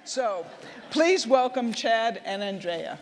So please welcome Chad and Andrea.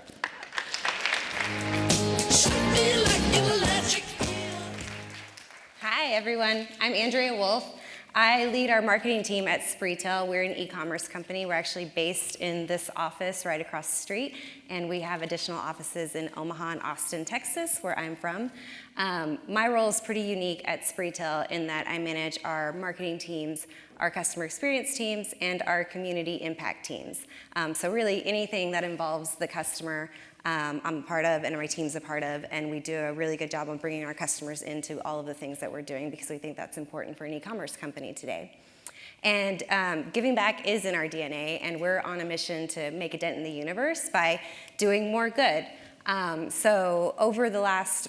Hi, everyone. I'm Andrea Wolfe. I lead our marketing team at Spreetel. We're an e-commerce company. We're actually based in this office right across the street, and we have additional offices in Omaha and Austin, Texas, where I'm from. My role is pretty unique at Spreetel in that I manage our marketing teams, our customer experience teams, and our community impact teams. So really anything that involves the customer, I'm a part of and my team's a part of, and we do a really good job of bringing our customers into all of the things that we're doing because we think that's important for an e-commerce company today. And giving back is in our DNA, and we're on a mission to make a dent in the universe by doing more good. So over the last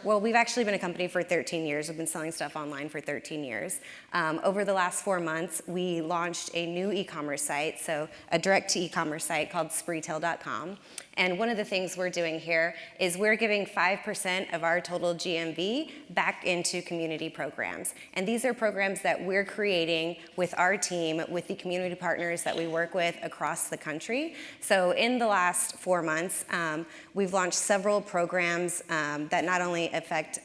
we've actually been a company for 13 years. We've been selling stuff online for 13 years. Over the last 4 months, we launched a new e-commerce site, so a direct-to-e-commerce site called Spreetel.com. And one of the things we're doing here is we're giving 5% of our total GMV back into community programs. And these are programs that we're creating with our team, with the community partners that we work with across the country. So in the last 4 months, we've launched several programs that not only affect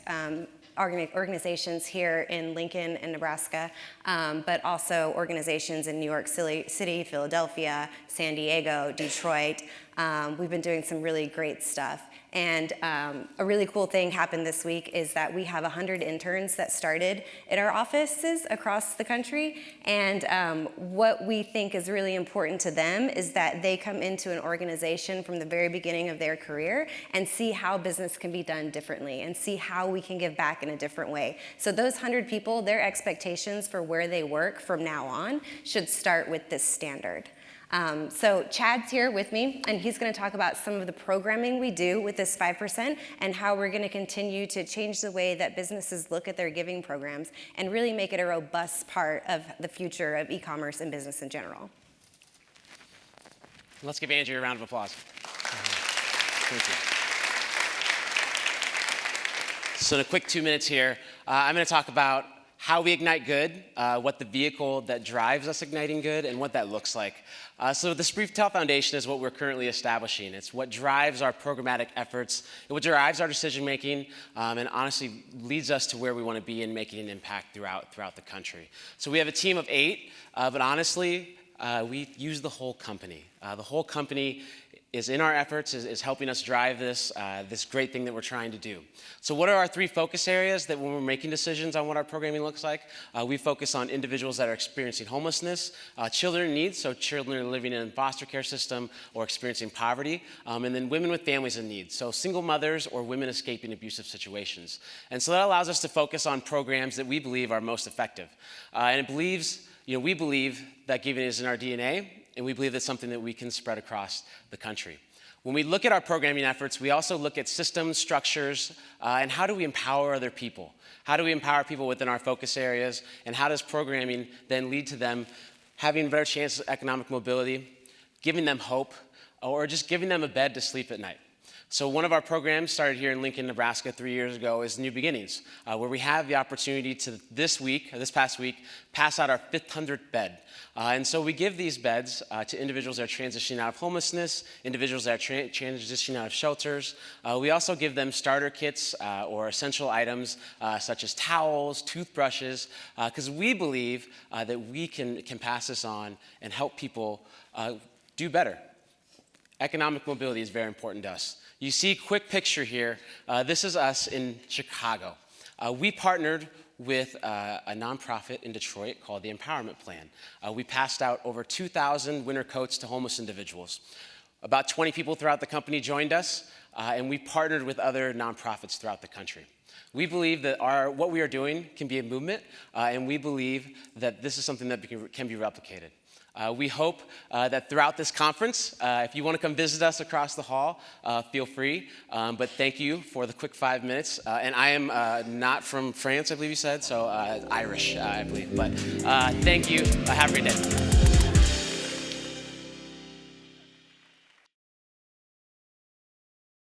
organizations here in Lincoln and Nebraska, but also organizations in New York City, Philadelphia, San Diego, Detroit. We've been doing some really great stuff. And a really cool thing happened this week is that we have 100 interns that started at our offices across the country. And what we think is really important to them is that they come into an organization from the very beginning of their career and see how business can be done differently and see how we can give back in a different way. So those 100 people, their expectations for where they work from now on should start with this standard. So Chad's here with me, and he's going to talk about some of the programming we do with this 5% and how we're going to continue to change the way that businesses look at their giving programs and really make it a robust part of the future of e-commerce and business in general. Let's give Andrea a round of applause. Thank you. So in a quick 2 minutes here, I'm going to talk about how we ignite good, what the vehicle that drives us igniting good, and what that looks like. So the Spreetel Foundation is what we're currently establishing. It's what drives our programmatic efforts, what drives our decision making, and honestly leads us to where we want to be in making an impact throughout the country. So we have a team of 8, but honestly, we use the whole company. The whole company is in our efforts, is helping us drive this great thing that we're trying to do. So what are our 3 focus areas that when we're making decisions on what our programming looks like? We focus on individuals that are experiencing homelessness, children in need, so children living in a foster care system or experiencing poverty, and then women with families in need, so single mothers or women escaping abusive situations. And so that allows us to focus on programs that we believe are most effective. And we believe that giving is in our DNA, and we believe that's something that we can spread across the country. When we look at our programming efforts, we also look at systems, structures, and how do we empower other people? How do we empower people within our focus areas, and how does programming then lead to them having a better chance of economic mobility, giving them hope, or just giving them a bed to sleep at night? So one of our programs started here in Lincoln, Nebraska 3 years ago is New Beginnings, where we have the opportunity to this past week, pass out our 500th bed. And so we give these beds to individuals that are transitioning out of homelessness, individuals that are transitioning out of shelters. We also give them starter kits or essential items such as towels, toothbrushes, because we believe that we can pass this on and help people do better. Economic mobility is very important to us. You see a quick picture here. This is us in Chicago. We partnered with a nonprofit in Detroit called the Empowerment Plan. We passed out over 2,000 winter coats to homeless individuals. About 20 people throughout the company joined us, and we partnered with other nonprofits throughout the country. We believe that what we are doing can be a movement, and we believe that this is something that can be replicated. We hope that throughout this conference, if you want to come visit us across the hall, feel free. But thank you for the quick 5 minutes. And I am not from France, I believe you said, so Irish, I believe. But thank you. Have a great day.